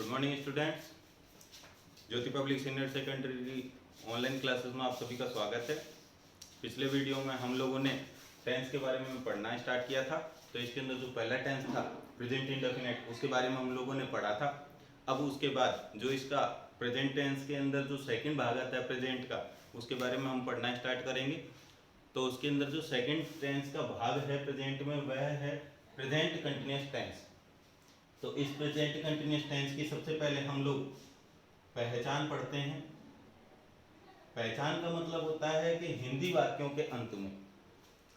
Good morning students. Jyoti public senior secondary online classes में आप सभी का स्वागत है। पिछले वीडियो में हम लोगों ने टेंस के बारे में पढ़ना स्टार्ट किया था। तो इसके अंदर जो पहला टेंस था प्रेजेंट इंडेफिनिट, उसके बारे में हम लोगों ने पढ़ा था। अब उसके बाद जो इसका प्रेजेंट टेंस के अंदर जो सेकंड भाग आता है प्रेजेंट का, उसके बारे में हम पढ़ना स्टार्ट करेंगे। तो उसके अंदर जो सेकंड टेंस का भाग है प्रेजेंट में, वह है प्रेजेंट कंटिन्यूअस टेंस। तो इस प्रेजेंट कंटिन्यूअस टेंस की सबसे पहले हम लोग पहचान पढ़ते हैं। पहचान का मतलब होता है कि हिंदी वाक्यों के अंत में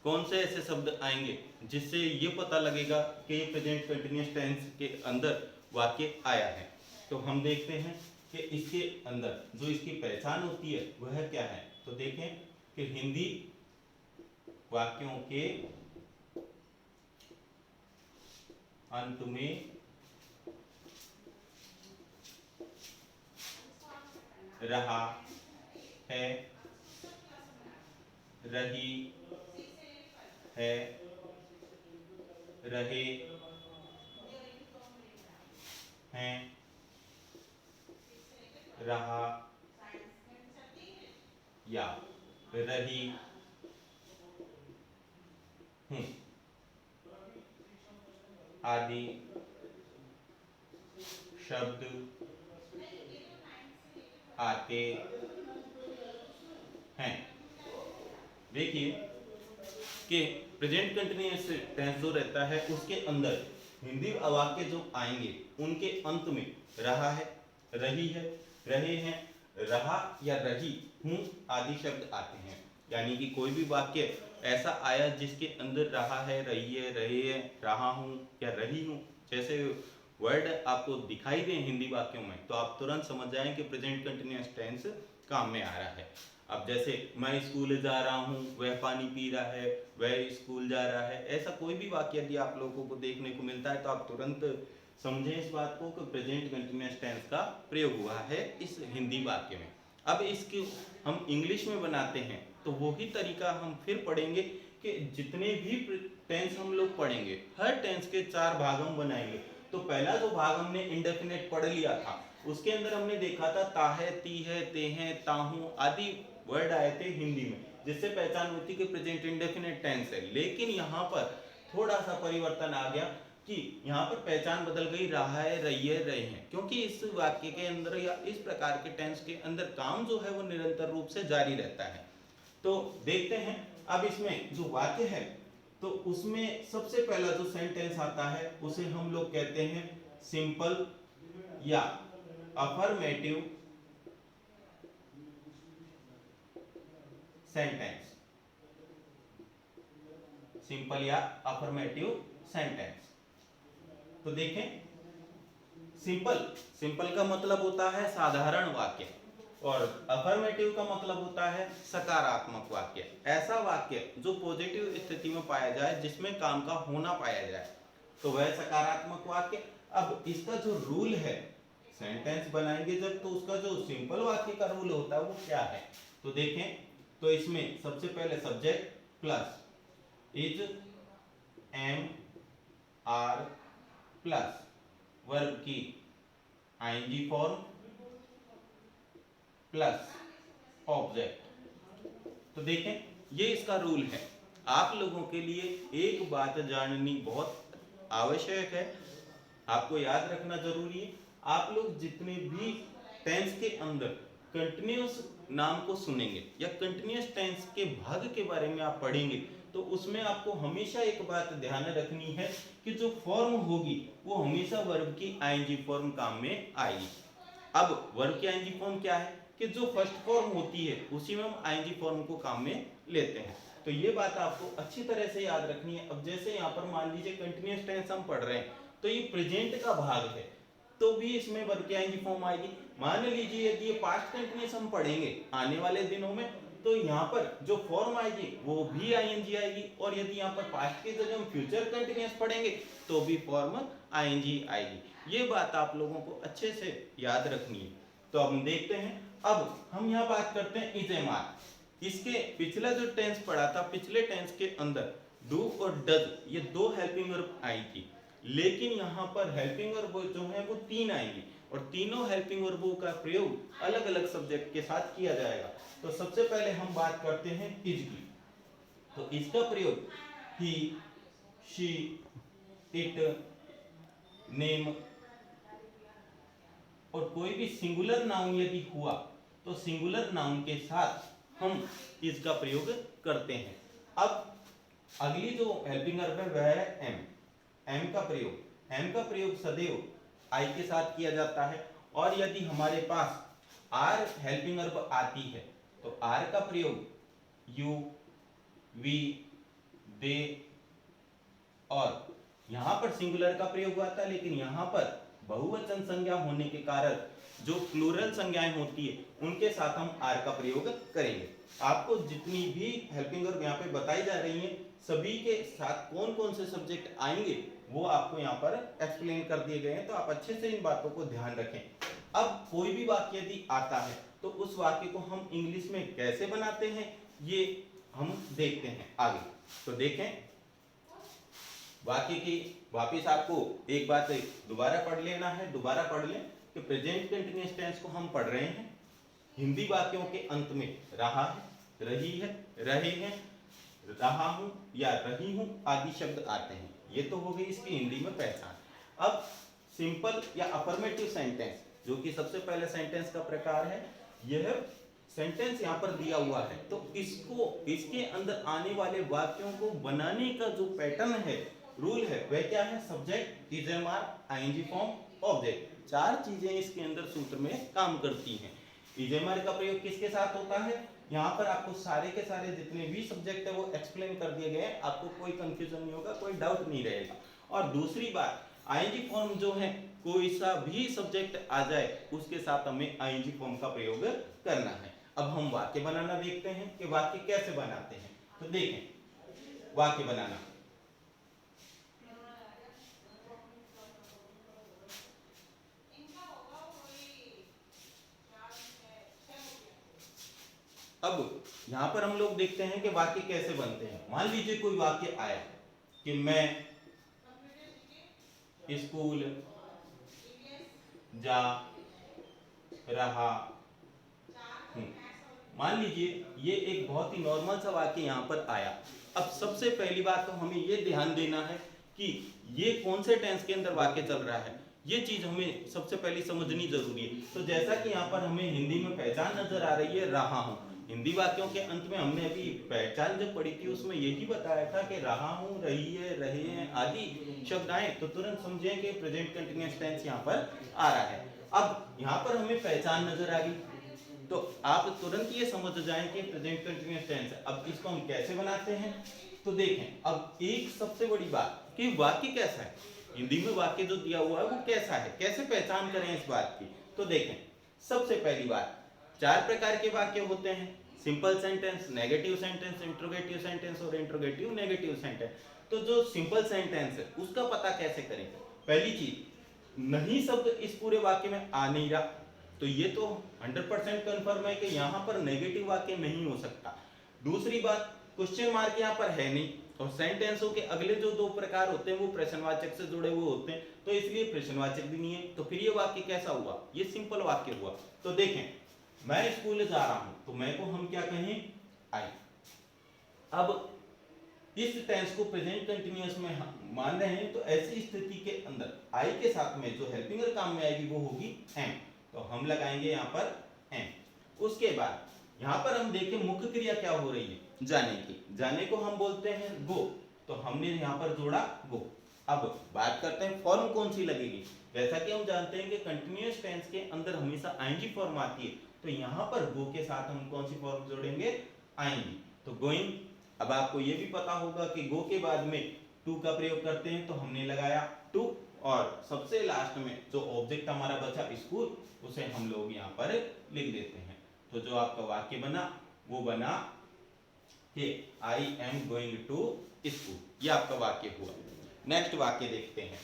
कौन से ऐसे शब्द आएंगे जिससे ये पता लगेगा कि ये प्रेजेंट कंटिन्यूअस टेंस के अंदर वाक्य आया है। तो हम देखते हैं कि इसके अंदर जो इसकी पहचान होती है वह क्या है। तो देखें कि हिंदी वाक्यों के अंत में रहा है, रही है, रहे हैं, रहा या रही हूँ आदि शब्द आते हैं। देखिए कि प्रेजेंट कंटिन्यूअस टेंस जो रहता है उसके अंदर हिंदी वाक्य जो आएंगे उनके अंत में रहा है, रही है, रहे हैं, रहा या रही हूँ आदि शब्द आते हैं। यानी कि कोई भी वाक्य ऐसा आया जिसके अंदर रहा है, रही है, रहे है, रहा हूँ या रही हूँ जैसे वर्ड आपको दिखाई दे हिंदी वाक्यों में, तो आप तुरंत समझ जाएं कि प्रेजेंट कंटिन्यूअस टेंस काम में आ रहा है। अब जैसे मैं स्कूल जा रहा हूँ, वह पानी पी रहा है, वह स्कूल जा रहा है, ऐसा कोई भी वाक्य यदि आप लोगों को देखने को मिलता है तो आप तुरंत समझें इस बात को कि प्रेजेंट कंटिन्यूअस टेंस का प्रयोग हुआ है इस हिंदी वाक्य में। अब इसकी हम इंग्लिश में बनाते हैं तो वही तरीका हम फिर पढ़ेंगे कि जितने भी टेंस हम लोग पढ़ेंगे हर टेंस के 4 भाग हम बनाएंगे। तो पहला जो भाग हमने इंडेफिनेट पढ़ लिया था उसके अंदर हमने देखा था ता है, ती है, ते हैं, ताहू आदि वर्ड आए थे हिंदी में, जिससे पहचान होती कि प्रेजेंट इंडेफिनेट टेंस है। लेकिन यहाँ पर थोड़ा सा परिवर्तन आ गया कि यहाँ पर पहचान बदल गई, रहा है, रही है, रहे हैं, क्योंकि इस वाक्य के अंदर या इस प्रकार के टेंस के अंदर काम जो है वो निरंतर रूप से जारी रहता है। तो देखते हैं अब इसमें जो वाक्य है तो उसमें सबसे पहला जो सेंटेंस आता है उसे हम लोग कहते हैं सिंपल या अफर्मेटिव सेंटेंस। सिंपल या अफर्मेटिव सेंटेंस। तो देखें सिंपल का मतलब होता है साधारण वाक्य और अफर्मेटिव का मतलब होता है सकारात्मक वाक्य। ऐसा वाक्य जो पॉजिटिव स्थिति में पाया जाए, जिसमें काम का होना पाया जाए, तो वह सकारात्मक वाक्य। अब इसका जो रूल है सेंटेंस बनाएंगे जब, तो उसका जो सिंपल वाक्य का रूल होता है वो क्या है। तो देखें तो इसमें सबसे पहले subject plus is, am, are plus verb की आईएनजी फॉर्म प्लस ऑब्जेक्ट। तो देखें ये इसका रूल है। आप लोगों के लिए एक बात जाननी बहुत आवश्यक है, आपको याद रखना जरूरी है। आप लोग जितने भी टेंस के अंदर कंटिन्यूअस नाम को सुनेंगे या कंटिन्यूअस टेंस के भाग के बारे में आप पढ़ेंगे तो उसमें आपको हमेशा एक बात ध्यान रखनी है कि जो फॉर्म होगी वो हमेशा वर्ब की आईएनजी फॉर्म काम में आएगी। अब वर्ब की आईएनजी फॉर्म क्या है कि जो फर्स्ट फॉर्म होती है उसी में हम आईएनजी फॉर्म को काम में लेते हैं। तो ये बात आपको अच्छी तरह से याद रखनी है। अब जैसे यहाँ पर मान लीजिए कंटिन्यूअस टेंस हम पढ़ रहे हैं तो ये प्रेजेंट का भाग है तो भी इसमें वर्ब की आईएनजी फॉर्म आएगी। मान लीजिए यदि ये पास्ट कंटिन्यूअस हम पढ़ेंगे आने वाले दिनों में तो यहाँ पर जो फॉर्म आएगी वो भी आईएनजी आएगी, और यदि यहाँ पर पास्ट के जगह हम फ्यूचर कंटिन्यूअस पढ़ेंगे तो भी फॉर्म आईएनजी आएगी। ये बात आप लोगों को अच्छे से याद रखनी है। तो अब हम देखते हैं, अब हम यहाँ बात करते हैं इज, एम, आर। इसके पिछला जो टेंस पढ़ा था, पिछले टेंस के अंदर डू और डज ये दो हेल्पिंग वर्ब आई थी। लेकिन यहाँ पर हेल्पिंग वर्ब जो है वो 3 आएंगी और तीनों हेल्पिंग वर्बों का प्रयोग अलग अलग सब्जेक्ट के साथ किया जाएगा। तो सबसे पहले हम बात करते हैं इज की। तो इसका प्रयोग ही, शी, इट, नेम और कोई भी सिंगुलर नाउन यदि हुआ तो सिंगुलर नाउन के साथ हम इज का प्रयोग करते हैं। अब अगली जो हेल्पिंग वर्ब है वह है एम। एम का प्रयोग सदैव आई के साथ किया जाता है और यदि हमारे पास आर हेल्पिंग वर्ब आती है तो आर का प्रयोग यू, वी, दे और यहां पर सिंगुलर का प्रयोग आता है, लेकिन यहां पर बहुवचन संज्ञा होने के कारण जो प्लूरल संज्ञाएं होती है उनके साथ हम आर का प्रयोग करेंगे। आपको जितनी भी हेल्पिंग वर्ब यहाँ पे बताई जा रही हैं सभी के साथ कौन कौन से सब्जेक्ट आएंगे वो आपको यहाँ पर एक्सप्लेन कर दिए गए हैं, तो आप अच्छे से इन बातों को ध्यान रखें। अब कोई भी वाक्य यदि आता है तो उस वाक्य को हम इंग्लिश में कैसे बनाते हैं ये हम देखते हैं आगे। तो देखें वाक्य की वापिस आपको एक बात दोबारा पढ़ लेना है, दोबारा पढ़ लें कि प्रेजेंट कंटिन्यूअस टेंस को हम पढ़ रहे हैं। हिंदी वाक्यों के अंत में रहा है, रही है, रहे हैं, रहा हूं या रही हूं आदि शब्द आते हैं। ये तो हो गई इसकी हिंदी में पहचान। अब सिंपल या अफर्मेटिव सेंटेंस जो कि सबसे पहले सेंटेंस का प्रकार है, यह सेंटेंस यहाँ पर दिया हुआ है तो इसको इसके अंदर आने वाले वाक्यों को बनाने का जो पैटर्न है, रूल है, वह क्या है? Subject, is am are, ING form, object. चार चीजें इसके अंदर सूत्र में काम करती हैं। इजेमार का प्रयोग किसके साथ होता है? यहाँ पर आपको सारे के सारे जितने भी सब्जेक्ट है वो एक्सप्लेन कर दिए गए हैं, आपको कोई कंफ्यूजन नहीं होगा, कोई डाउट नहीं रहेगा। और दूसरी बात, आईएनजी फॉर्म जो है कोई सा भी सब्जेक्ट आ जाए उसके साथ हमें आईएनजी फॉर्म का प्रयोग करना है। अब हम वाक्य बनाना देखते हैं कि वाक्य कैसे बनाते हैं। तो देखें वाक्य बनाना। अब यहां पर हम लोग देखते हैं कि वाक्य कैसे बनते हैं। मान लीजिए कोई वाक्य आया कि मैं स्कूल जा रहा हूं। मान लीजिए ये एक बहुत ही नॉर्मल सा वाक्य यहाँ पर आया। अब सबसे पहली बात तो हमें ये ध्यान देना है कि ये कौन से टेंस के अंदर वाक्य चल रहा है, ये चीज हमें सबसे पहले समझनी जरूरी है। तो जैसा कि यहाँ पर हमें हिंदी में पहचान नजर आ रही है, रहा हूं। हिंदी वाक्यों के अंत में हमने अभी पहचान जब पढ़ी थी उसमें यही बताया था कि रहा हूं, रही है, रहे हैं आदि शब्द आए तो तुरंत समझें कि प्रेजेंट कंटिन्यूअस टेंस यहाँ पर आ रहा है। अब यहाँ पर हमें पहचान नजर आ गई तो आप तुरंत ये समझ जाएं कि प्रेजेंट कंटिन्यूअस टेंस है। अब इसको हम कैसे बनाते हैं तो देखें। अब एक सबसे बड़ी बात कि वाक्य कैसा है, हिंदी में वाक्य जो दिया हुआ है वो कैसा है, कैसे पहचान करें इस बात की। तो देखें सबसे पहली बात, चार प्रकार के वाक्य होते हैं, simple sentence, negative sentence, interrogative sentence और इंट्रोगेटिव नेगेटिव सेंटेंस। तो जो सिंपल सेंटेंस है उसका पता कैसे करें? पहली चीज, नहीं शब्द इस पूरे वाक्य में आ नहीं रहा तो ये तो 100% कंफर्म है कि यहाँ पर नेगेटिव वाक्य नहीं हो सकता। दूसरी बात, क्वेश्चन मार्क यहाँ पर है नहीं और सेंटेंसों के अगले जो दो प्रकार होते हैं वो प्रश्नवाचक से जुड़े हुए होते हैं तो इसलिए प्रश्नवाचक भी नहीं है। तो फिर ये वाक्य कैसा हुआ? ये सिंपल वाक्य हुआ। तो देखें मैं स्कूल जा रहा हूं तो मैं को हम क्या कहें? आई। अब इस टेंस को प्रेजेंट कंटिन्यूअस में मान रहे हैं तो ऐसी स्थिति के अंदर आई के साथ में जो हेल्पिंग काम में आएगी वो होगी एम। तो हम लगाएंगे यहाँ पर एम। उसके बाद यहाँ पर हम देखें मुख्य क्रिया क्या हो रही है? जाने की। जाने को हम बोलते हैं गो, तो हमने यहाँ पर जोड़ा गो। अब बात करते हैं फॉर्म कौन सी लगेगी। जैसा कि हम जानते हैं कि कंटिन्यूअस टेंस के अंदर हमेशा आईएनजी फॉर्म आती है तो यहाँ पर गो के साथ हम कौन सी फॉर्म जोड़ेंगे? आईएनजी। तो गोइंग। अब आपको ये भी पता होगा कि गो के बाद में टू का प्रयोग करते हैं तो हमने लगाया टू और सबसे लास्ट में जो ऑब्जेक्ट हमारा बचा स्कूल उसे हम लोग यहाँ पर लिख देते हैं। तो जो आपका वाक्य बना वो बना कि I am going to school, ये आपका वाक्य हुआ। नेक्स्ट वाक्य देखते हैं।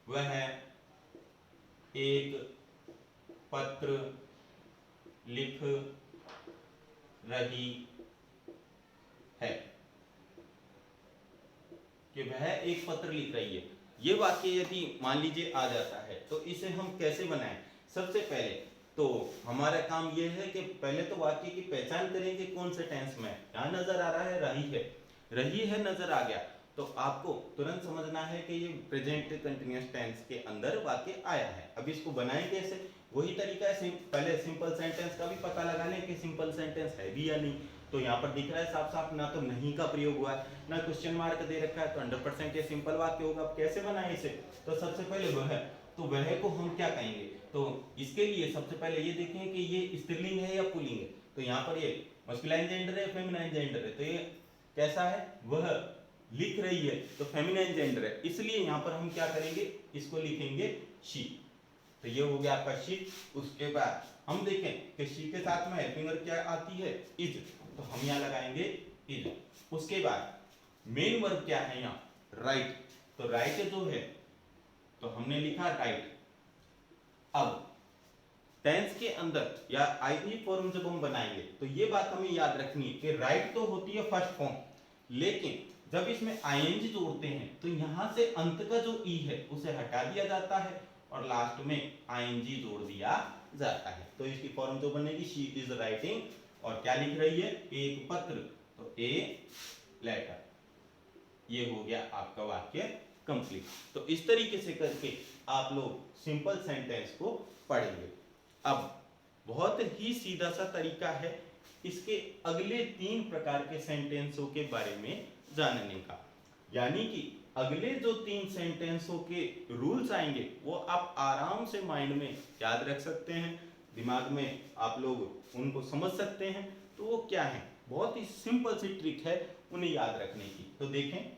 वह एक पत्र लिख रही है, कि वह एक पत्र लिख रही है। ये वाक्य यदि मान लीजिए आ जाता है तो इसे हम कैसे बनाएं? सबसे पहले तो हमारा काम यह है कि पहले तो वाक्य की पहचान करें कि कौन से टेंस में। यहाँ नजर आ रहा है रही है नजर आ गया, तो आपको तुरंत समझना है कि ये प्रेजेंट कंटिन्यूअस टेंस के अंदर वाक्य आया है। अब इसको बनाएं कैसे? वही तरीका है, पहले सिंपल सेंटेंस का भी पता लगा लें कि सिंपल सेंटेंस है भी या नहीं। तो यहाँ पर दिख रहा है साफ साफ, ना तो नहीं का प्रयोग हुआ है ना क्वेश्चन मार्क दे रखा है, तो 100% ये सिंपल वाक्य होगा। अब कैसे बनाए इसे? तो सबसे पहले वह, तो वह को हम क्या कहेंगे? तो इसके लिए सबसे पहले ये देखें कि ये स्त्रीलिंग है या पुल्लिंग है। तो यहाँ पर ये मस्कुलाइन जेंडर है, फेमिनाइन जेंडर है, तो ये कैसा है? वह लिख रही है, तो फेमिनाइन जेंडर है, इसलिए यहाँ पर हम क्या करेंगे? इसको लिखेंगे शी। तो ये हो गया आपका शी। उसके बाद हम देखें कि शी के साथ में हेल्पिंग वर्ब क्या आती है? इज, तो हम यहाँ लगाएंगे इज। उसके बाद मेन वर्ब क्या है यहाँ? राइट, तो राइट जो है तो हमने लिखा राइट। अब टेंस के अंदर या आईवी फॉर्म जब हम बनाएंगे तो ये बात हमें याद रखनी है कि राइट तो होती है फर्स्ट फॉर्म, लेकिन जब इसमें आईएनजी जोड़ते हैं तो यहां से अंत का जो ई है उसे हटा दिया जाता है और लास्ट में आईएनजी जोड़ दिया जाता है। तो इसकी फॉर्म जो बनेगी, शी इज राइटिंग, और क्या लिख रही है? एक पत्र, तो ए लेटर। ये हो गया आपका वाक्य कंप्लीट। तो इस तरीके से करके आप लोग सिंपल सेंटेंस को पढ़ेंगे। अब बहुत ही सीधा सा तरीका है इसके अगले 3 प्रकार के सेंटेंसों के बारे में जानने का, यानी कि अगले जो 3 सेंटेंसों के रूल्स आएंगे वो आप आराम से माइंड में याद रख सकते हैं, दिमाग में आप लोग उनको समझ सकते हैं। तो वो क्या है? बहुत ही सिंपल सी ट्रिक है उन्हें याद रखने की। तो देखें,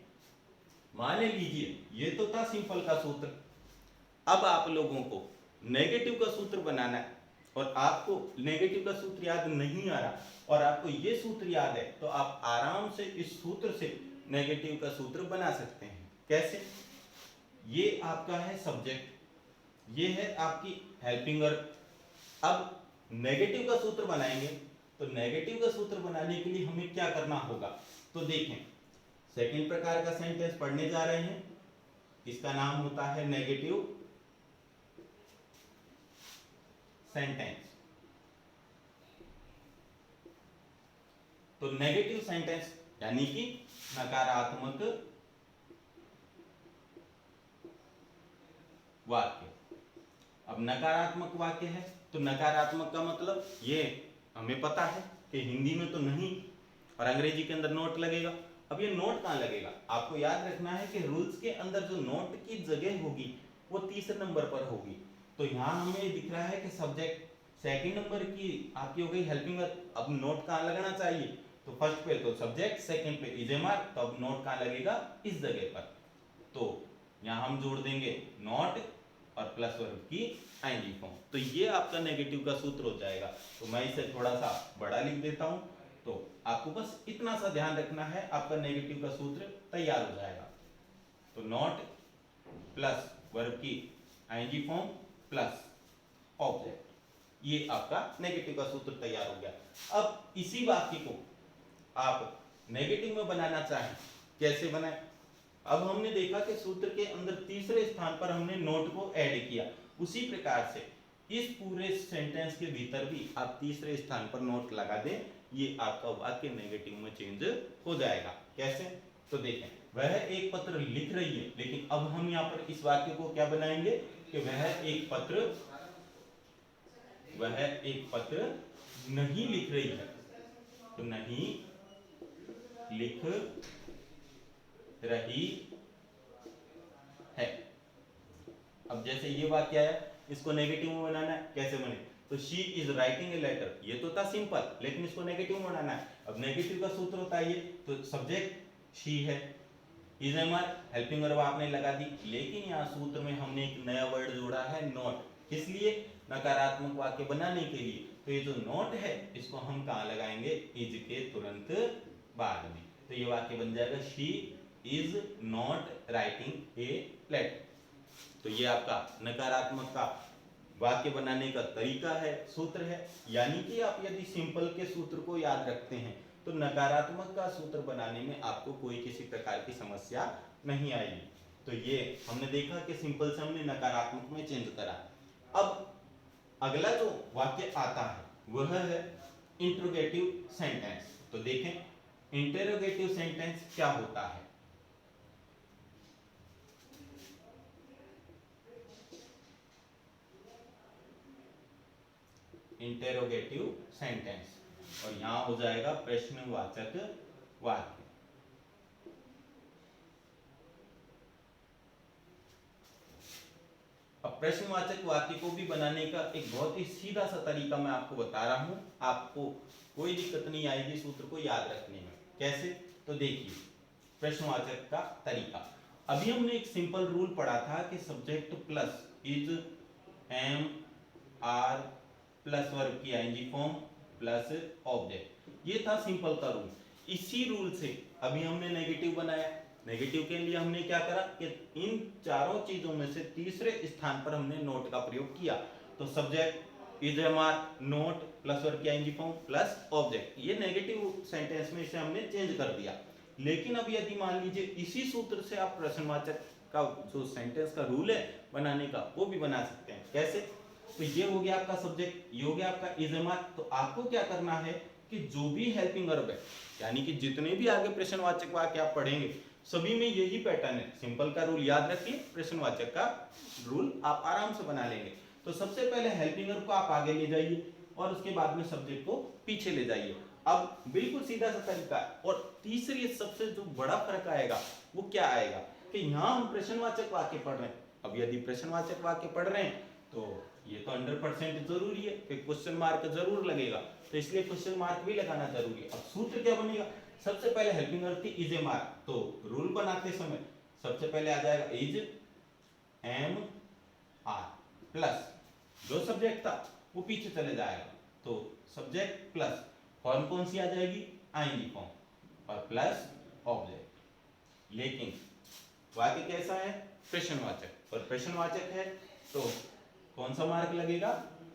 मान लीजिए ये तो था सिंपल का सूत्र। अब आप लोगों को नेगेटिव का सूत्र बनाना है और आपको नेगेटिव का सूत्र याद नहीं आ रहा और आपको ये सूत्र याद है, तो आप आराम से इस सूत्र से नेगेटिव का सूत्र बना सकते हैं। कैसे? ये आपका है सब्जेक्ट, ये है आपकी हेल्पिंग वर्ब। अब नेगेटिव का सूत्र बनाएंगे, तो नेगेटिव का सूत्र बनाने के लिए हमें क्या करना होगा? तो देखें, सेकंड प्रकार का सेंटेंस पढ़ने जा रहे हैं, इसका नाम होता है नेगेटिव सेंटेंस। तो नेगेटिव सेंटेंस यानी कि नकारात्मक वाक्य। अब नकारात्मक वाक्य है तो नकारात्मक का मतलब ये हमें पता है कि हिंदी में तो नहीं और अंग्रेजी के अंदर नोट लगेगा। अब ये नोट कहाँ लगेगा? आपको याद रखना है कि रूल्स के अंदर जो नोट की जगह होगी वो तीसरे नंबर पर होगी। तो यहाँ हमें दिख रहा है कि सब्जेक्ट, सेकंड नंबर की आपकी हो गई हेल्पिंग वर्ब। अब नोट कहाँ लगना चाहिए? तो फर्स्ट पे तो सब्जेक्ट, सेकंड पे इज एम आर, तो अब नोट कहाँ लगेगा? इस जगह पर। तो यहाँ हम जोड़ देंगे नॉट और प्लस वर्ब की आईएनजी फॉर्म। तो ये आपका नेगेटिव का सूत्र हो जाएगा। तो मैं इसे थोड़ा सा बड़ा लिख देता हूं, तो आपको बस इतना सा ध्यान रखना है, आपका नेगेटिव का सूत्र तैयार हो जाएगा। तो नॉट प्लस वर्ब की आईएनजी फॉर्म प्लस ऑब्जेक्ट, ये आपका नेगेटिव का सूत्र तैयार हो गया। अब इसी वाक्य को आप नेगेटिव में बनाना चाहें, कैसे बनाएं? अब हमने देखा कि सूत्र के अंदर तीसरे स्थान पर हमने नोट को ऐड किया, उसी प्रकार से इस पूरे सेंटेंस के भीतर भी आप तीसरे स्थान पर नोट लगा दें, ये आपका वाक्य नेगेटिव में चेंज हो जाएगा। कैसे? तो देखें, वह एक पत्र लिख रही है, लेकिन अब हम यहाँ पर इस वाक्य को क्या बनाएंगे कि वह एक पत्र नहीं लिख रही है, तो नहीं लिख रही है। अब जैसे ये वाक्य आया, इसको नेगेटिव में बनाना है, कैसे बने? तो she is writing a letter, ये तो था सिंपल, लेकिन इसको नेगेटिव में बनाना है। अब नेगेटिव का सूत्र होता है ये, तो सब्जेक्ट शी है, is am are helping verb आपने लगा दी, लेकिन यहाँ सूत्र में हमने एक नया वर्ड जोड़ा है नॉट, किस लिए? नकारात्मक वाक्य बनाने के लिए। तो ये जो नॉट है इसको हम कहाँ लगाएंगे? इज के तुरंत बाद में। तो ये वाक्य बन जाएगा she is not writing a letter. तो ये आपका नकारात्मक का वाक्य बनाने का तरीका है, सूत्र है। यानी कि आप यदि सिंपल के सूत्र को याद रखते हैं तो नकारात्मक का सूत्र बनाने में आपको कोई किसी प्रकार की समस्या नहीं आएगी। तो ये हमने देखा कि सिंपल से हमने नकारात्मक में चेंज करा। अब अगला जो वाक्य आता है वह है इंट्रोगेटिव सेंटेंस। तो देखें इंटेरोगेटिव सेंटेंस क्या होता है। इंटेरोगेटिव सेंटेंस और यहां हो जाएगा प्रश्नवाचक वाक्य। अब प्रश्नवाचक वाक्य को भी बनाने का एक बहुत ही सीधा सा तरीका मैं आपको बता रहा हूं, आपको कोई दिक्कत नहीं आएगी सूत्र को याद रखने में। कैसे? तो देखिए प्रश्नवाचक का तरीका। अभी हमने एक सिंपल रूल पढ़ा था कि subject plus is am are plus verb की आईएनजी फॉर्म प्लस ऑब्जेक्ट। ये था सिंपल का रूल। इसी रूल से अभी हमने नेगेटिव बनाया। नेगेटिव के लिए हमने क्या करा कि इन चारों चीजों में से तीसरे स्थान पर हमने नोट का प्रयोग किया। तो subject is am are not plus verb की आईएनजी फॉर्म प्लस ऑब्जेक्ट। ये नेगेटिव सेंटेंस में इसे हमने चेंज कर दिया। लेकिन अब यदि मान लीजिए इसी सूत्र से आप प्रश्नवाचक का जो सेंटेंस का रूल है बनाने का वो भी बना सकते हैं। कैसे? तो ये हो गया आपका सब्जेक्ट, ये हो गया आपका इज एम आर। तो आपको क्या करना है कि जो भी हेल्पिंग वर्ब है यानी कि जितने भी आगे प्रश्नवाचक वाक्य आप पढ़ेंगे सभी में यही पैटर्न है। सिंपल का रूल याद रखिए, प्रश्नवाचक का रूल आप आराम से बना लेंगे। तो सबसे पहले हेल्पिंग वर्ब को आप आगे ले जाइए और उसके बाद में सब्जेक्ट को पीछे ले जाइए। अब बिल्कुल सीधा सा तरीका है। और तीसरी सबसे जो बड़ा फर्क आएगा वो क्या आएगा कि यहाँ हम प्रश्नवाचक वाक्य पढ़ रहे हैं। अब यदि प्रश्नवाचक वाक्य पढ़ रहे हैं तो ये तो 100% जरूरी है कि क्वेश्चन मार्क जरूर लगेगा, तो इसलिए क्वेश्चन मार्क भी लगाना जरूरी है। अब सूत्र क्या बनेगा? सबसे पहले हेल्पिंग वर्ब की इज एम आर। तो रूल बनाते समय सबसे पहले आ जाएगा इज एम आर प्लस जो सब्जेक्ट था वो पीछे चले जाएगा। तो सब्जेक्ट प्लस फॉर्म कौन सी आ जाएगी? आईएनजी फॉर्म और प्लस ऑब्जेक्ट। लेकिन वाक्य कैसा है? प्रश्नवाचक। और प्रश्नवाचक है तो कौन सा मार्क लगेगा?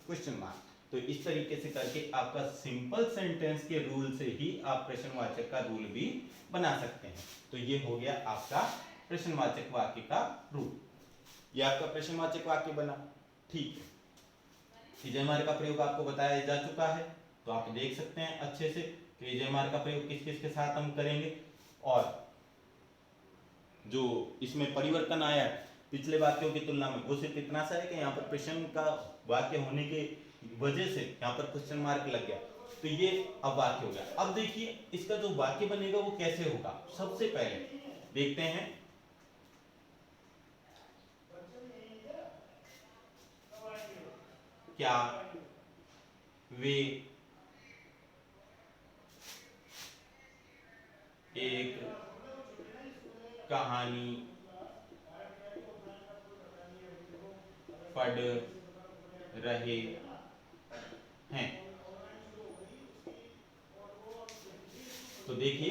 Question mark. तो इस तरीके से करके आपका सिंपल सेंटेंस के रूल से ही आप प्रश्नवाचक का रूल भी बना सकते हैं। तो ये हो गया आपका प्रश्नवाचक वाक्य का रूल। ये आपका प्रश्नवाचक वाक्य बना। ठीक है, इज एम आर का प्रयोग आपको बताया जा चुका है। तो आप देख सकते हैं अच्छे से कि इज एम आर का प्रयोग किस किस के साथ हम करेंगे। और जो इसमें परिवर्तन आया है पिछले वाक्यों की तुलना में वो सिर्फ इतना सा है कि यहाँ पर प्रश्न का वाक्य होने के वजह से यहाँ पर क्वेश्चन मार्क लग गया। तो ये अब वाक्य हो गया। अब देखिए इसका जो वाक्य बनेगा वो कैसे होगा। सबसे पहले देखते हैं क्या वे एक कहानी पढ़ रहे हैं। तो देखिए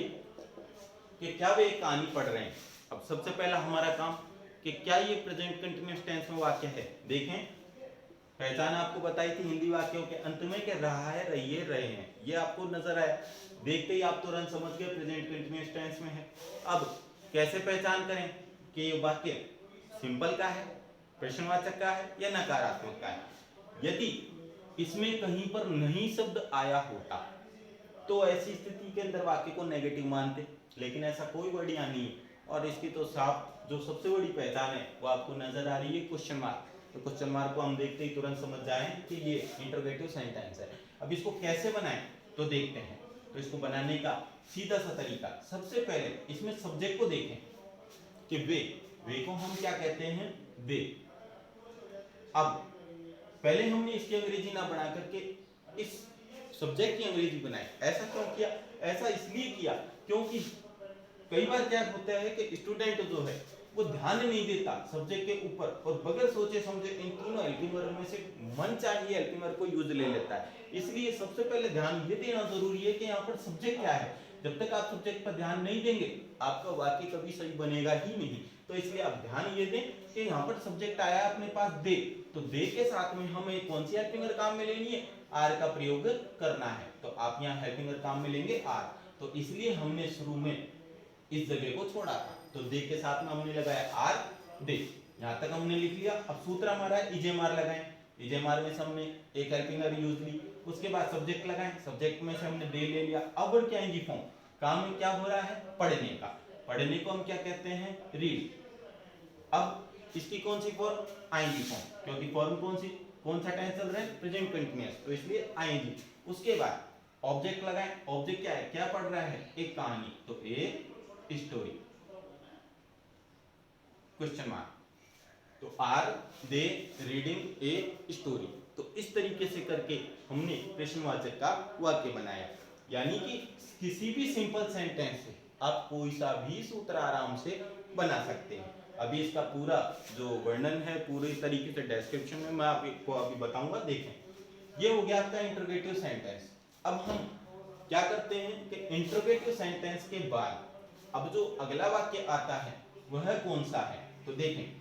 कि क्या वे एक कहानी पढ़ रहे हैं। अब सबसे पहला हमारा काम कि क्या ये प्रेजेंट कंटिन्यूअस टेंस में वाक्य है। देखें पहचान आपको बताई थी हिंदी वाक्यों के अंत में कि रहा है, रहिए, रहे हैं, ये आपको नजर आया। देखते ही आप तुरंत समझ गए प्रेजेंट कंटिन्यूअस टेंस में है। अब कैसे पहचान करें कि ये वाक्य सिंपल का है, प्रश्नवाचक का है या नकारात्मक का है। यदि इसमें कहीं पर नहीं शब्द आया होता तो ऐसी स्थिति के अंदर वाक्य को नेगेटिव मानते, लेकिन ऐसा कोई वर्ड यहाँ नहीं है। और इसकी तो साफ जो सबसे बड़ी पहचान है वो आपको नजर आ रही है क्वेश्चन मार्क। तो क्वेश्चन मार्क को हम देखते ही तुरंत समझ जाएं कि ये इंटरोगेटिव सेंटेंस है। अब इसको कैसे बनाएं तो देखते हैं। तो इसको बनाने का सीधा सा तरीका, सबसे पहले इसमें सब्जेक्ट को देखें कि वे को हम क्या कहते हैं? दे। अब पहले हमने इसकी अंग्रेजी ना बना करके इस सब्जेक्ट की अंग्रेजी बनाई। ऐसा क्यों किया? ऐसा इसलिए किया क्योंकि कई बार क्या होता है कि स्टूडेंट जो है वो ध्यान नहीं देता सब्जेक्ट के ऊपर और बगैर सोचे समझे इन तीनों हेल्पिंग वर्ब में से मन चाहिए हेल्पिंग वर्ब को यूज ले लेता है। इसलिए सबसे पहले ध्यान ये देना जरूरी है कि यहाँ पर सब्जेक्ट क्या है। जब तक आप सब्जेक्ट पर ध्यान नहीं देंगे आपका वाक्य कभी सही बनेगा ही नहीं। तो इसलिए आप ध्यान ये दें कि यहाँ पर सब्जेक्ट आया अपने पास दे, तो दे के साथ में हमें कौन सी हेल्पिंग वर्ब काम में लेनी है, आर का प्रयोग करना है। तो आप यहाँ हेल्पिंग वर्ब काम में लेंगे आर, तो इसलिए हमने शुरू में इस जगह को छोड़ा था। तो दे के साथ में हमने लगाया आर दे, यहाँ तक हमने लिख लिया। अब सूत्र हमारा है इजेमार लगाएं, इजेमार में से हमने एक हेल्पिंग वर्ब यूज ली, उसके बाद सब्जेक्ट लगाएं, सब्जेक्ट में से हमने दे ले लिया। अब क्या है फॉर्म, काम में क्या हो रहा है, पढ़ने का, पढ़ने को हम क्या कहते हैं, रीड। अब इसकी कौन सी फॉर्म, आईएनजी फॉर्म, क्योंकि फॉर्म कौन सा टेंस चल रहा है, प्रेजेंट कंटीन्यूअस, तो इसलिए आईएनजी। उसके बाद ऑब्जेक्ट लगाएं, ऑब्जेक्ट क्या है, क्या पढ़ रहा है, एक कहानी, तो ए स्टोरी, क्वेश्चन मार्क। तो are they reading a story. तो इस तरीके से करके हमने प्रश्नवाचक का वाक्य बनाया। यानी कि किसी भी सिंपल सेंटेंस से आप कोई सा भी सूत्र आराम से बना सकते हैं। अभी इसका पूरा जो वर्णन है पूरे तरीके से डिस्क्रिप्शन में मैं आपको अभी बताऊंगा, देखें। ये हो गया आपका इंटरोगेटिव सेंटेंस। अब हम क्या करते हैं कि इंटरोगेटिव सेंटेंस के बाद अब जो अगला वाक्य आता है वह कौन सा है, तो देखें।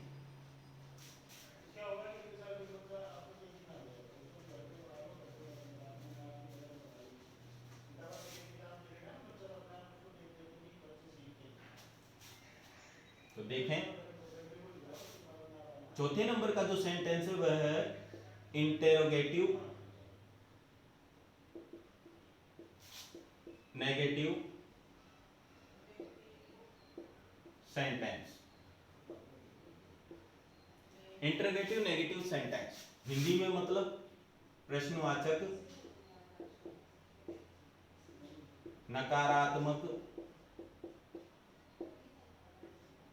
तो देखें चौथे नंबर का जो सेंटेंस है वह है interrogative negative sentence. Interrogative negative sentence Hindi में मतलब प्रश्नवाचक नकारात्मक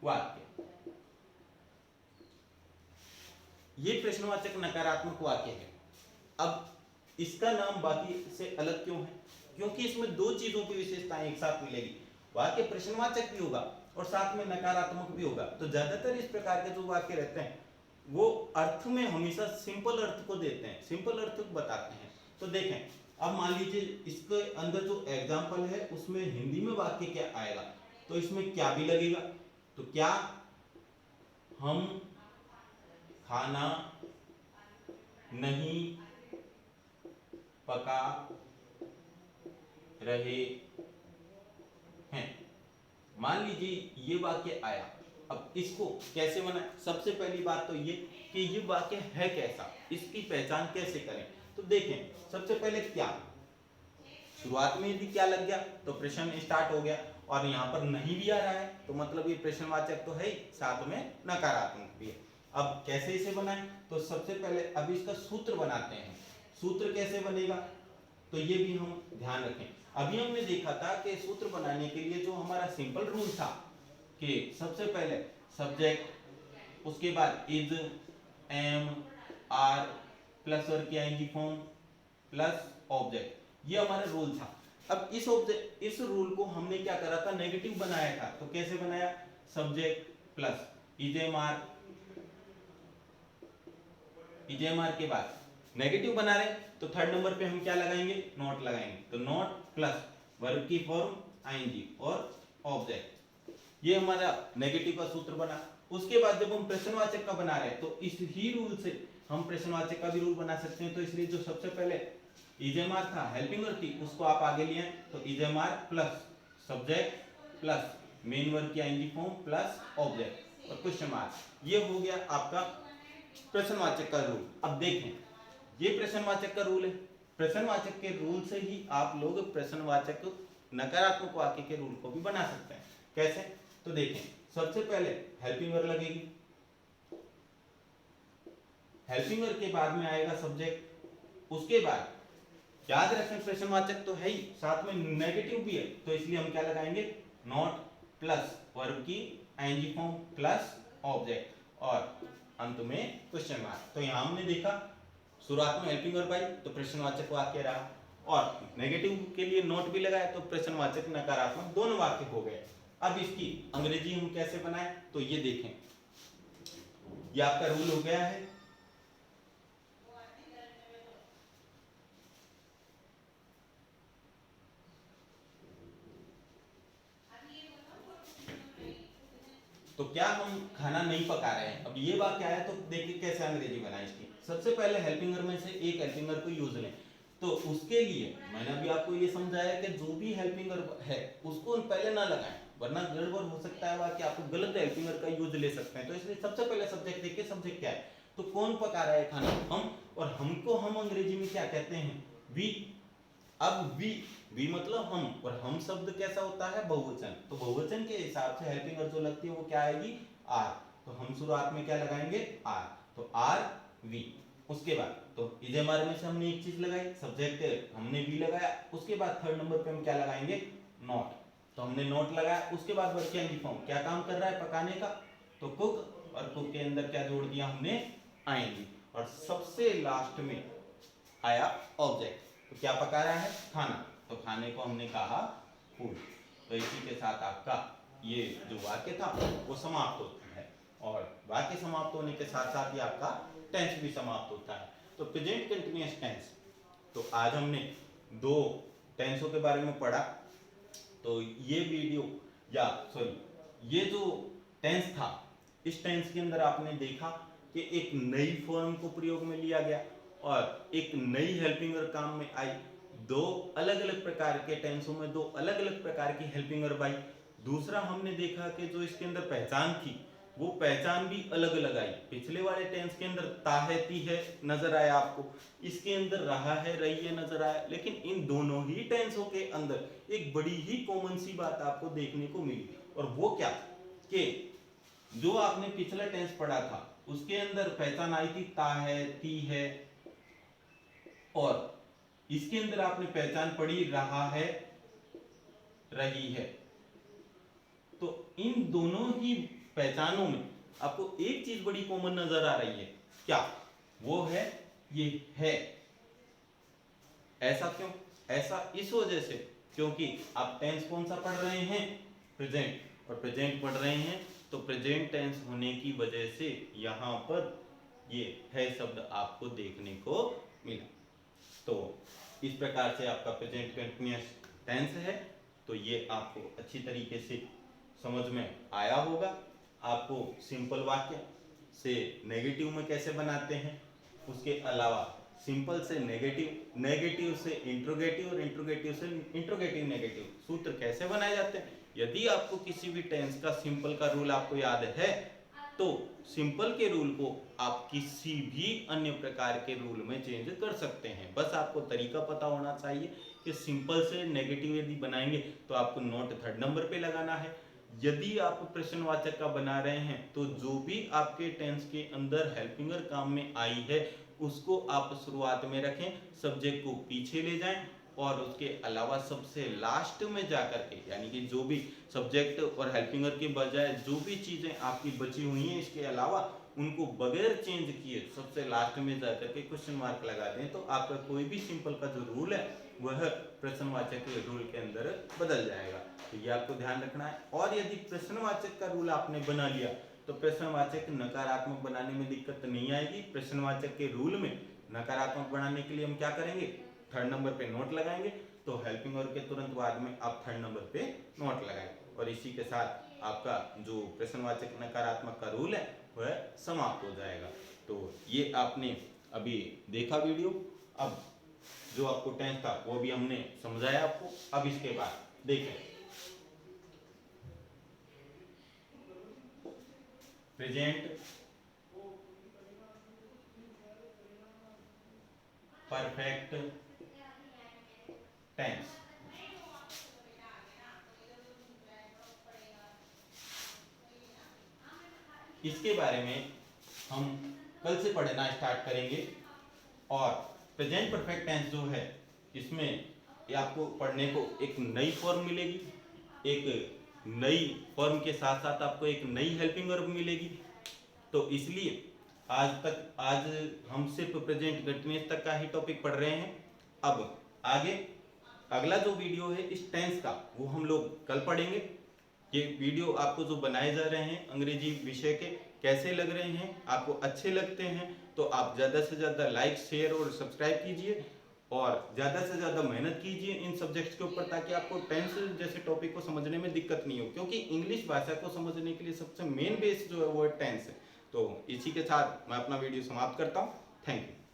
वाक्य। ये प्रश्नवाचक नकारात्मक वाक्य है। अब इसका नाम बाकी से अलग क्यों है, क्योंकि इसमें दो चीजों की विशेषताएं एक साथ मिलेगी, वाक्य प्रश्नवाचक भी होगा और साथ में नकारात्मक भी होगा। तो ज्यादातर इस प्रकार के जो वाक्य रहते हैं वो अर्थ में हमेशा सिंपल अर्थ को देते हैं, सिंपल अर्थ को बताते हैं। तो देखें, अब मान लीजिए इसके अंदर जो एग्जाम्पल है उसमें हिंदी में वाक्य क्या आएगा, तो इसमें क्या भी लगेगा। तो क्या हम खाना नहीं पका रहे हैं, मान लीजिए ये वाक्य आया। अब इसको कैसे बनाएं, सबसे पहली बात तो ये कि ये वाक्य है कैसा, इसकी पहचान कैसे करें। तो देखें, सबसे पहले क्या, शुरुआत में यदि क्या लग गया तो प्रश्न स्टार्ट हो गया, और यहाँ पर नहीं भी आ रहा है तो मतलब ये प्रश्नवाचक तो है ही, साथ में नकारात्मक भी है। अब कैसे इसे बनाएं, तो सबसे पहले अब इसका सूत्र बनाते हैं। सूत्र कैसे बनेगा, तो ये भी हम ध्यान रखें। अभी हमने देखा था कि सूत्र बनाने के लिए जो हमारा सिंपल रूल था कि सबसे पहले सब्जेक्ट, उसके बाद is, am, are plus verb की आईएनजी फॉर्म प्लस ऑब्जेक्ट, ये हमारा रूल था। अब इस रूल को हमने क्या करा था, नेगेटिव बनाया था। तो कैसे बनाया, सब्जेक्ट प्लस इजेएमआर, इजेएमआर के बाद नेगेटिव बना रहे तो थर्ड नंबर पे हम क्या लगाएंगे, नॉट लगाएंगे। तो नॉट प्लस वर्ब की फॉर्म आईएनजी और ऑब्जेक्ट, ये हमारा नेगेटिव का सूत्र बना। उसके बाद जब हम प्रश्नवाचक का बना रहे हैं तो इस ही रूल से हम प्रश्नवाचक का भी रूल बना सकते हैं। तो इसलिए जो सबसे पहले इजेएमआर था, हेल्पिंग वर्ब थी, उसको आप आगे लिए, तो is am are plus subject plus main verb की आईएनजी फॉर्म प्लस ऑब्जेक्ट और क्वेश्चन मार्क, ये हो गया आपका प्रश्नवाचक का रूल। अब देखें, ये प्रश्नवाचक का रूल है, प्रश्नवाचक के रूल से ही आप लोग प्रश्नवाचक नकारात्मक वाक्य के रूल को भी बना सकते हैं। कैसे, तो देखें, सबसे पहले हेल्पिंग वर्ब लगेगी, हेल्पिंग वर्ब के बाद में आएगा सब्जेक्ट, उसके बाद याद रखें प्रश्नवाचक तो है ही, साथ में नेगेटिव भी है, तो इसलिए हम क्या लगाएंगे, नॉट प्लस वर्ब की आईएनजी फॉर्म प्लस ऑब्जेक्ट और अंत में क्वेश्चन मार्क। तो यहां हमने देखा शुरुआत में हेल्पिंग वर्ब आई तो प्रश्नवाचक वाक्य रहा, और नेगेटिव के लिए नॉट भी लगाया तो प्रश्नवाचक नकारात्मक दोनों वाक्य हो गए। अब इसकी अंग्रेजी हम कैसे बनाएं, तो ये देखें, ये आपका रूल हो गया है। तो क्या हम खाना नहीं पका रहे हैं। अब ये वाक्य आया तो देखिए कैसे अंग्रेजी बनाए इसकी। सबसे पहले हेल्पिंगर में से एक हेल्पिंगर को यूज लें, तो उसके लिए मैंने अभी आपको ये समझाया कि जो भी हेल्पिंगर है उसको पहले ना लगाएं, वरना गड़बड़ हो सकता है वाक्य, आपको गलत हेल्पिंगर का यूज ले सकते हैं। तो इसलिए सबसे पहले सब्जेक्ट देखिए, सब्जेक्ट क्या है, तो कौन पका रहा है खाना, हम, और हमको हम अंग्रेजी में क्या कहते हैं, वी। अब वी मतलब हम, और हम शब्द कैसा होता है, बहुवचन। तो बहुवचन के हिसाब से हेल्पिंगर जो लगती है वो क्या आएगी, आर। तो हम शुरुआत में क्या लगाएंगे, आर, तो आर वी। उसके बाद तो इजेमार में से हमने एक चीज लगाई, सब्जेक्ट हमने वी लगाया। उसके बाद थर्ड नंबर पे हम क्या लगाएंगे, नॉट। तो हमने नॉट लगाया। उसके बाद वर्किंग फॉर्म क्या काम कर रहा है, पकाने का, तो कुक, और कुक के अंदर क्या जोड़ दिया हमने, आएंगे। और सबसे लास्ट में आया ऑब्जेक्ट, तो क्या पका रहा है, खाना, तो खाने को हमने कहा फूड। तो इसी के साथ आपका ये जो वाक्य था वो समाप्त होता है, और वाक्य समाप्त होने के साथ साथ ही आपका टेंस भी समाप्त होता है। तो प्रेजेंट कंटिन्यूअस टेंस, तो आज हमने दो टेंसों के बारे में पढ़ा। तो ये वीडियो या सॉरी ये जो टेंस था, इस टेंस के अंदर आपने देखा कि एक नई फॉर्म को प्रयोग में लिया गया और एक नई हेल्पिंगर काम में आई। दो अलग अलग प्रकार के टेंसों में दो अलग अलग प्रकार की हेल्पिंगर बाई। दूसरा हमने देखा कि जो इसके अंदर पहचान थी वो पहचान भी अलग अलग आई। पिछले वाले टेंस के अंदर ता है ती है नजर आया आपको, इसके अंदर रहा है रही है नजर आया। लेकिन इन दोनों ही टेंसों के अंदर एक बड़ी ही कॉमन सी बात आपको देखने को मिली, और वो क्या, कि जो आपने पिछला टेंस पढ़ा था उसके अंदर पहचान आई थी ता है ती है, और इसके अंदर आपने पहचान पढ़ी रहा है रही है। तो इन दोनों ही पहचानों में आपको एक चीज बड़ी कॉमन नजर आ रही है, क्या, वो है ये है। ऐसा क्यों, ऐसा इस वजह से क्योंकि आप टेंस कौन सा पढ़ रहे हैं, प्रेजेंट, और प्रेजेंट पढ़ रहे हैं तो प्रेजेंट टेंस होने की वजह से यहां पर ये है शब्द आपको देखने को मिला। तो इस प्रकार से आपका प्रेजेंट कंटिन्यूअस टेंस है। तो ये आपको अच्छी तरीके से समझ में आया होगा। आपको सिंपल वाक्य से नेगेटिव में कैसे बनाते हैं, उसके अलावा सिंपल से नेगेटिव, नेगेटिव से इंट्रोगेटिव, और इंट्रोगेटिव से इंट्रोगेटिव नेगेटिव सूत्र कैसे बनाए जाते हैं। यदि आपको किसी भी टेंस का सिंपल का रूल आपको याद है तो सिंपल के रूल को आप किसी भी अन्य प्रकार के रूल में चेंज कर सकते हैं। बस आपको तरीका पता होना चाहिए कि सिंपल से नेगेटिव यदि बनाएंगे तो आपको नोट थर्ड नंबर पे लगाना है। यदि आप प्रश्नवाचक का बना रहे हैं तो जो भी आपके टेंस के अंदर हेल्पिंगर काम में आई है उसको आप शुरुआत में रखें, सब्जेक्ट को पीछे ले जाएं, और उसके अलावा सबसे लास्ट में जाकर के, यानी कि जो भी सब्जेक्ट और हेल्पिंगर के बजाय जो भी चीजें आपकी बची हुई हैं इसके अलावा उनको बगैर चेंज किए सबसे लास्ट में जाकर के क्वेश्चन मार्क लगा दें, तो आपका कोई भी सिंपल का जो रूल है वह प्रश्नवाचक के रूल के अंदर बदल जाएगा। तो ये आपको ध्यान रखना है। और यदि प्रश्नवाचक का रूल आपने बना लिया तो प्रश्नवाचक नकारात्मक बनाने में दिक्कत नहीं आएगी। प्रश्नवाचक के रूल में नकारात्मक बनाने के लिए हम क्या करेंगे, थर्ड नंबर पे नोट लगाएंगे। तो हेल्पिंग वर्ब के तुरंत बाद में आप थर्ड नंबर पे नोट लगाएंगे, और इसी के साथ आपका जो प्रश्नवाचक नकारात्मक का रूल है वह समाप्त हो जाएगा। तो ये आपने अभी देखा वीडियो। अब जो आपको टेंस था वो भी हमने समझाया आपको। अब इसके बाद देखें प्रेजेंट परफेक्ट टेंस। इसके बारे में हम कल से पढ़ना स्टार्ट करेंगे। और प्रेजेंट परफेक्ट टेंस जो है इसमें आपको पढ़ने को एक नई फॉर्म मिलेगी, एक नई फॉर्म के साथ साथ आपको एक नई हेल्पिंग वर्ब मिलेगी। तो इसलिए आज हम सिर्फ प्रेजेंट कंटिन्यूअस तक का ही टॉपिक पढ़ रहे हैं। अब आगे अगला जो वीडियो है इस टेंस का वो हम लोग कल पढ़ेंगे। ये वीडियो आपको जो बनाए जा रहे हैं अंग्रेजी विषय के कैसे लग रहे हैं, आपको अच्छे लगते हैं तो आप ज़्यादा से ज़्यादा लाइक शेयर और सब्सक्राइब कीजिए। और ज़्यादा से ज़्यादा मेहनत कीजिए इन सब्जेक्ट्स के ऊपर, ताकि आपको टेंस जैसे टॉपिक को समझने में दिक्कत नहीं हो, क्योंकि इंग्लिश भाषा को समझने के लिए सबसे मेन बेस जो है वो टेंस है। तो इसी के साथ मैं अपना वीडियो समाप्त करता हूँ। Thank you.